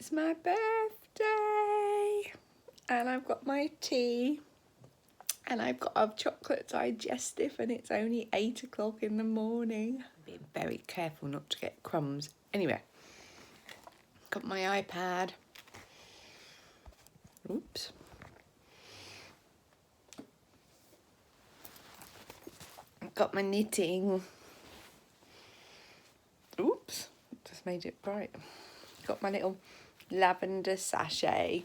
It's my birthday and I've got my tea and I've got a chocolate digestive and it's only 8 o'clock in the morning. Be very careful not to get crumbs. Anyway, got my iPad. Oops. Got my knitting. Oops, just made it bright. Got my little lavender sachet.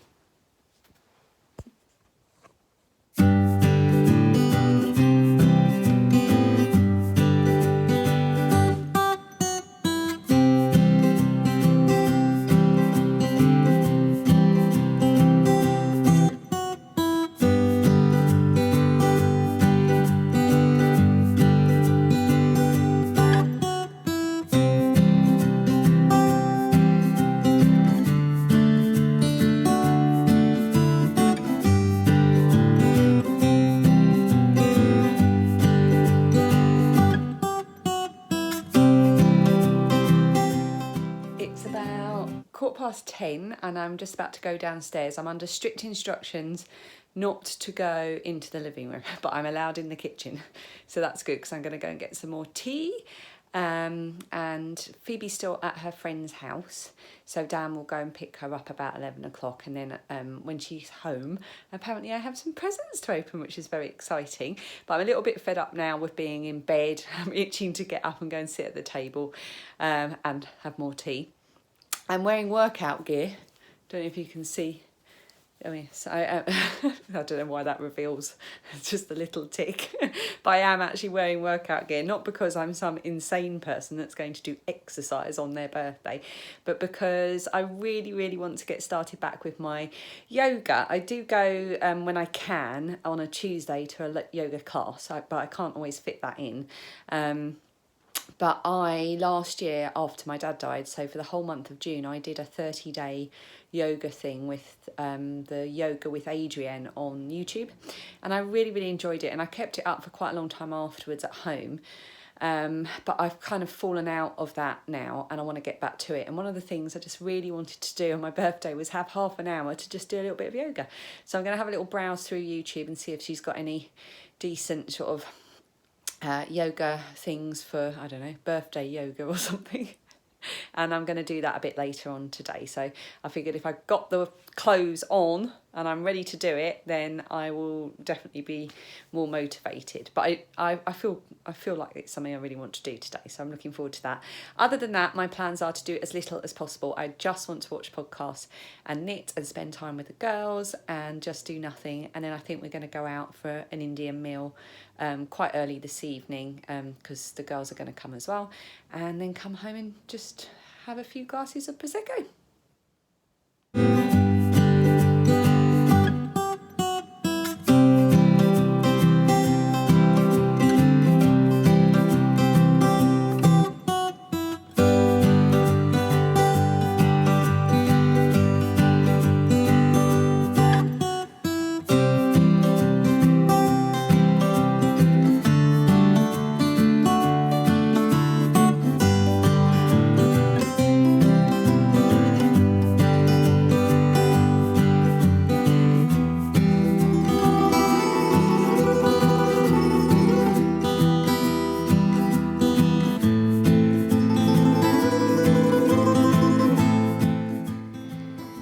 It's about 10:15 and I'm just about to go downstairs. I'm under strict instructions not to go into the living room, but I'm allowed in the kitchen. So that's good because I'm going to go and get some more tea. And Phoebe's still at her friend's house. So Dan will go and pick her up about 11 o'clock. And then when she's home, apparently I have some presents to open, which is very exciting. But I'm a little bit fed up now with being in bed. I'm itching to get up and go and sit at the table and have more tea. I'm wearing workout gear. Don't know if you can see. Oh yes, I don't know why that reveals just a little tick. But I am actually wearing workout gear, not because I'm some insane person that's going to do exercise on their birthday, but because I really, really want to get started back with my yoga. I do go when I can on a Tuesday to a yoga class, but I can't always fit that in. But last year after my dad died, so for the whole month of June, I did a 30-day yoga thing with the Yoga with Adrienne on YouTube. And I really, really enjoyed it. And I kept it up for quite a long time afterwards at home. But I've kind of fallen out of that now and I want to get back to it. And one of the things I just really wanted to do on my birthday was have half an hour to just do a little bit of yoga. So I'm going to have a little browse through YouTube and see if she's got any decent sort of yoga things for, I don't know, birthday yoga or something. And I'm going to do that a bit later on today. So I figured if I got the clothes on and I'm ready to do it, then I will definitely be more motivated. But I feel like it's something I really want to do today. So I'm looking forward to that. Other than that, my plans are to do as little as possible. I just want to watch podcasts and knit and spend time with the girls and just do nothing. And then I think we're going to go out for an Indian meal quite early this evening because the girls are going to come as well. And then come home and just have a few glasses of prosecco.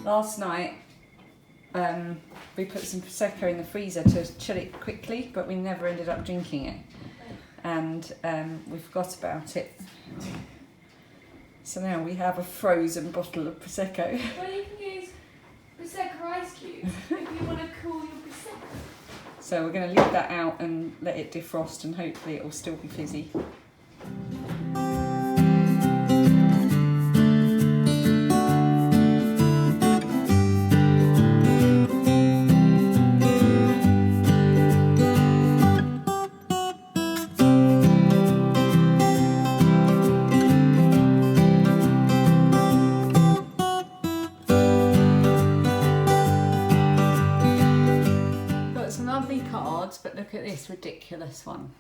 Last night we put some prosecco in the freezer to chill it quickly, but we never ended up drinking it, and we forgot about it. So now we have a frozen bottle of prosecco. Well, you can use prosecco ice cubes if you want to cool your prosecco. So we're going to leave that out and let it defrost, and hopefully it will still be fizzy. But look at this ridiculous one.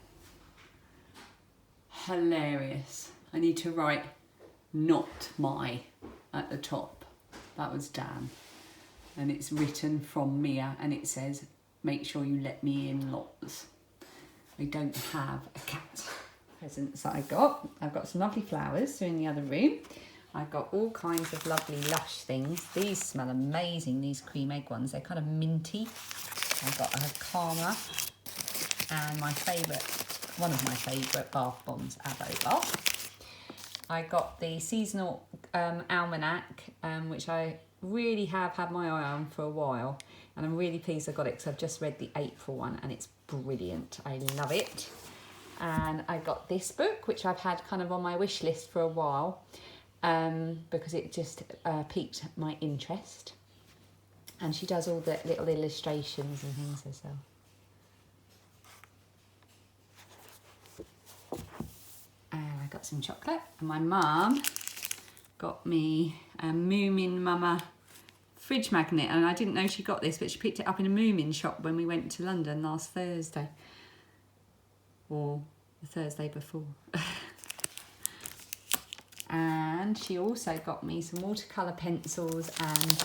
Hilarious. I need to write "not my" at the top. That was Dan. And it's written from Mia, and it says, make sure you let me in lots. I don't have a cat. Presents that I got. I've got some lovely flowers. They're in the other room. I've got all kinds of lovely lush things. These smell amazing, these cream egg ones. They're kind of minty. I've got a Karma and my favourite, one of my favourite bath bombs, Avo Bath. I got the seasonal almanac, which I really have had my eye on for a while. And I'm really pleased I got it because I've just read the April one and it's brilliant. I love it. And I got this book, which I've had kind of on my wish list for a while. Because it just piqued my interest, and she does all the little illustrations and things herself. And I got some chocolate, and my mum got me a Moomin Mama fridge magnet, and I didn't know she got this, but she picked it up in a Moomin shop when we went to London last Thursday, or the Thursday before. And she also got me some watercolour pencils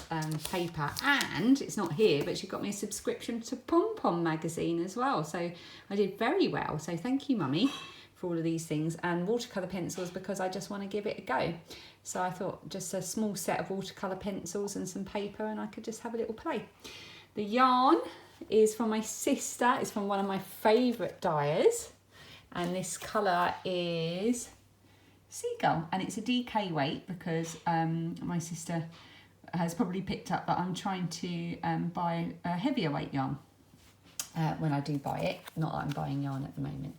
and paper, and it's not here, but she got me a subscription to Pom Pom magazine as well, so I did very well. So thank you, Mummy, for all of these things, and watercolour pencils because I just want to give it a go. So I thought just a small set of watercolour pencils and some paper, and I could just have a little play. The yarn is from my sister. It's from one of my favourite dyers, and this colour is Seagull, and it's a DK weight because my sister has probably picked up that I'm trying to buy a heavier weight yarn when I do buy it. Not that I'm buying yarn at the moment.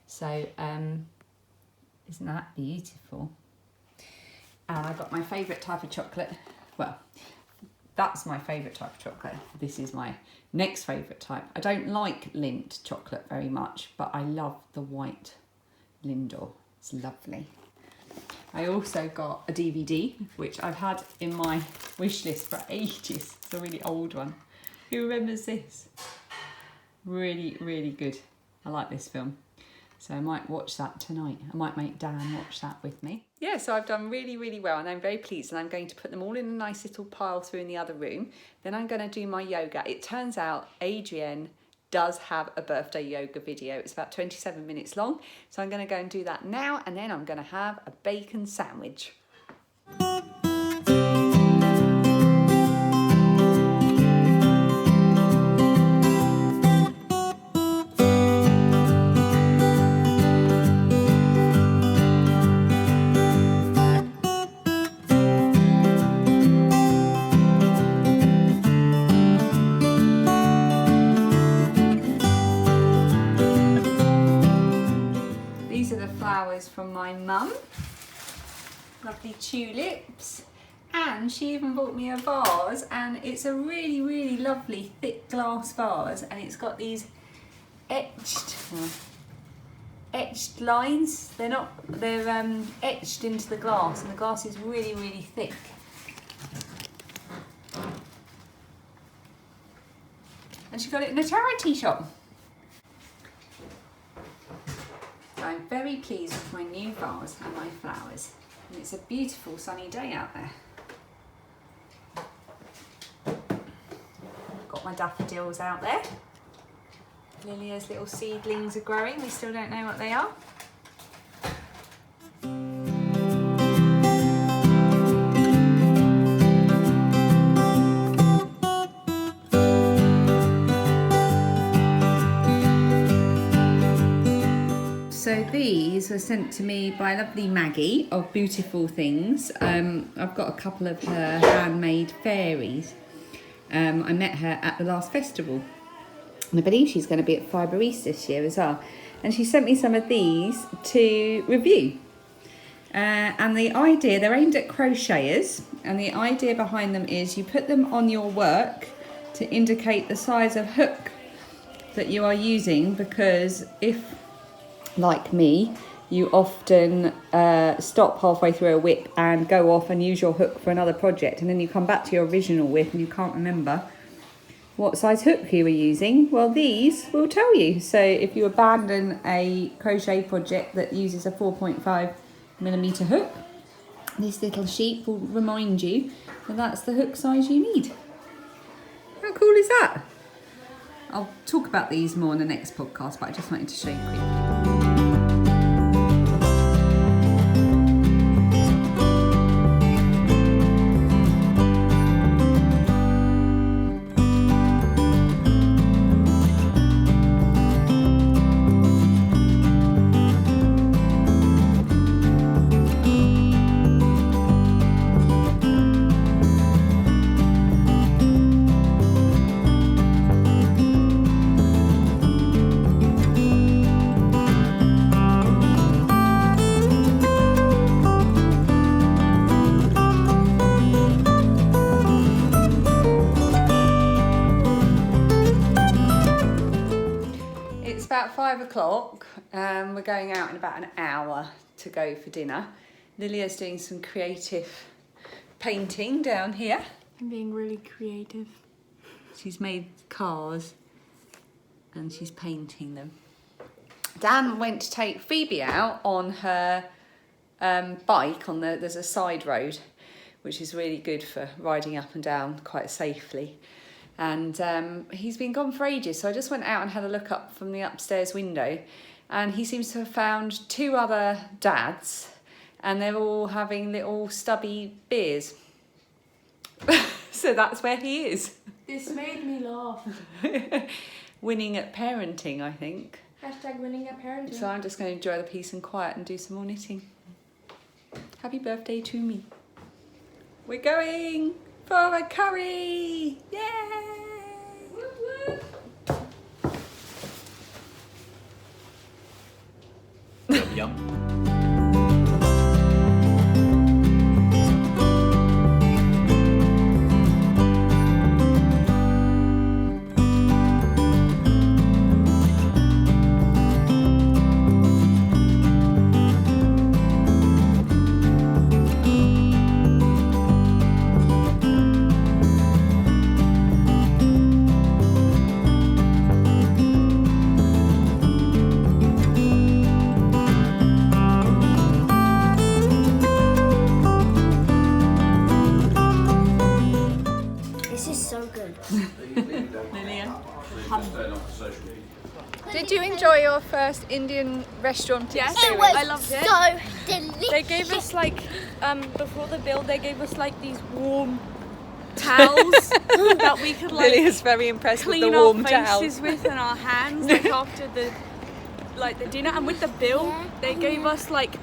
So isn't that beautiful? And I got my favourite type of chocolate. Well, that's my favourite type of chocolate. This is my next favourite type. I don't like Lindt chocolate very much, but I love the white Lindor. It's lovely. I also got a DVD, which I've had in my wish list for ages. It's a really old one. Who remembers this? Really, really good. I like this film. So I might watch that tonight. I might make Dan watch that with me. Yeah, so I've done really, really well, and I'm very pleased, and I'm going to put them all in a nice little pile through in the other room. Then I'm going to do my yoga. It turns out Adrienne does have a birthday yoga video. It's about 27 minutes long. So I'm going to go and do that now, and then I'm going to have a bacon sandwich. From my mum, lovely tulips, and she even bought me a vase, and it's a really, really lovely thick glass vase, and it's got these etched lines. They're etched into the glass, and the glass is really, really thick. And she got it in a charity shop. I'm very pleased with my new vase and my flowers, and it's a beautiful sunny day out there. Got my daffodils out there. Lilia's little seedlings are growing. We still don't know what they are. So these were sent to me by lovely Maggie of Beautiful Things. I've got a couple of her handmade fairies. I met her at the last festival, and I believe she's going to be at Fibre East this year as well. And she sent me some of these to review. And the idea, they're aimed at crocheters, and the idea behind them is you put them on your work to indicate the size of hook that you are using, because if, like me, you often stop halfway through a whip and go off and use your hook for another project, and then you come back to your original whip and you can't remember what size hook you were using. Well, these will tell you. So if you abandon a crochet project that uses a 4.5mm hook, This little sheep will remind you that that's the hook size you need. How cool is that? I'll talk about these more in the next podcast, but I just wanted to show you quickly. It's about 5 o'clock. We're going out in about an hour to go for dinner. Lilia's doing some creative painting down here. I'm being really creative. She's made cars and she's painting them. Dan went to take Phoebe out on her bike on there's a side road, which is really good for riding up and down quite safely. And he's been gone for ages, so I just went out and had a look up from the upstairs window, and he seems to have found 2 other dads, and they're all having little stubby beers. So that's where he is. This made me laugh. Winning at parenting, I think. Hashtag winning at parenting. So I'm just going to enjoy the peace and quiet and do some more knitting. Happy birthday to me. We're going for a curry! Yay! Whoop, whoop. Yum yum. Did you enjoy your first Indian restaurant experience? It was I loved it. So delicious. They gave us like, before the bill, they gave us like these warm towels that we could like Lily is very impressed with clean the warm our towels. faces with and our hands like after the dinner. And with the bill, they gave us like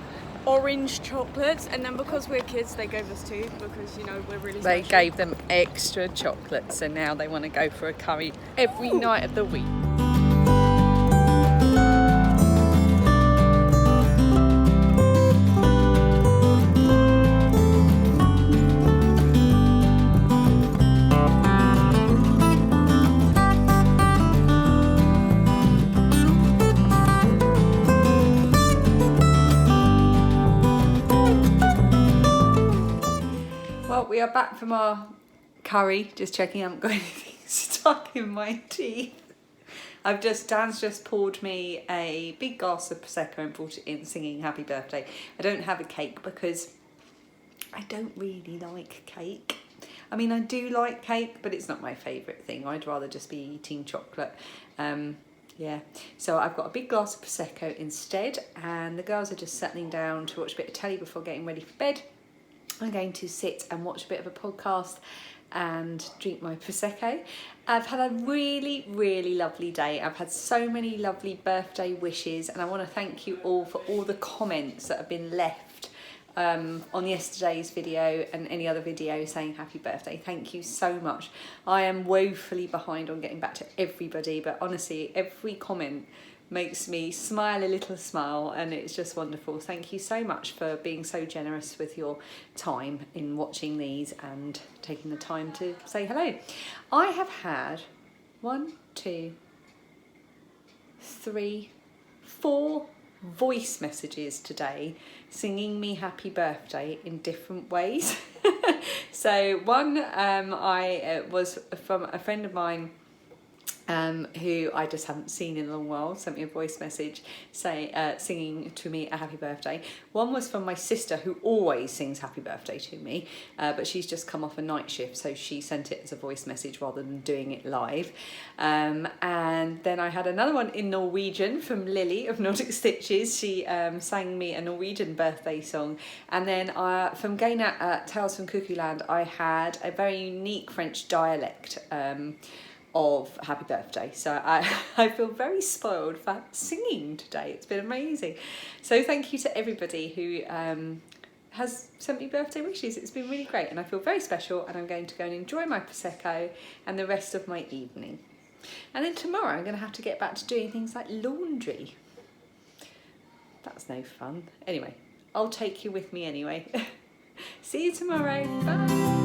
orange chocolates, and then because we're kids, they gave us 2 because we're really They special. gave them extra chocolates, so now they want to go for a curry every night of the week. Well, we are back from our curry, just checking I haven't got anything stuck in my teeth. Dan's just poured me a big glass of prosecco and brought it in singing happy birthday. I don't have a cake because I don't really like cake. I mean, I do like cake, but it's not my favourite thing. I'd rather just be eating chocolate. Yeah, so I've got a big glass of prosecco instead, and the girls are just settling down to watch a bit of telly before getting ready for bed. I'm going to sit and watch a bit of a podcast and drink my prosecco. I've had a really, really lovely day. I've had so many lovely birthday wishes, and I want to thank you all for all the comments that have been left on yesterday's video and any other video saying happy birthday. Thank you so much. I am woefully behind on getting back to everybody, but honestly, every comment makes me smile a little smile, and it's just wonderful. Thank you so much for being so generous with your time in watching these and taking the time to say hello. I have had 1, 2, 3, 4 voice messages today singing me happy birthday in different ways. So one I was from a friend of mine who I just haven't seen in a long while, sent me a voice message singing to me a happy birthday. One was from my sister, who always sings happy birthday to me, but she's just come off a night shift, so she sent it as a voice message rather than doing it live. And then I had another one in Norwegian from Lily of Nordic Stitches. She sang me a Norwegian birthday song. And then from Gaynat at Tales from Cuckoo Land, I had a very unique French dialect of happy birthday. So I feel very spoiled for singing today. It's been amazing. So thank you to everybody who has sent me birthday wishes. It's been really great and I feel very special, and I'm going to go and enjoy my prosecco and the rest of my evening. And then tomorrow I'm going to have to get back to doing things like laundry. That's no fun. Anyway, I'll take you with me anyway. See you tomorrow. Bye.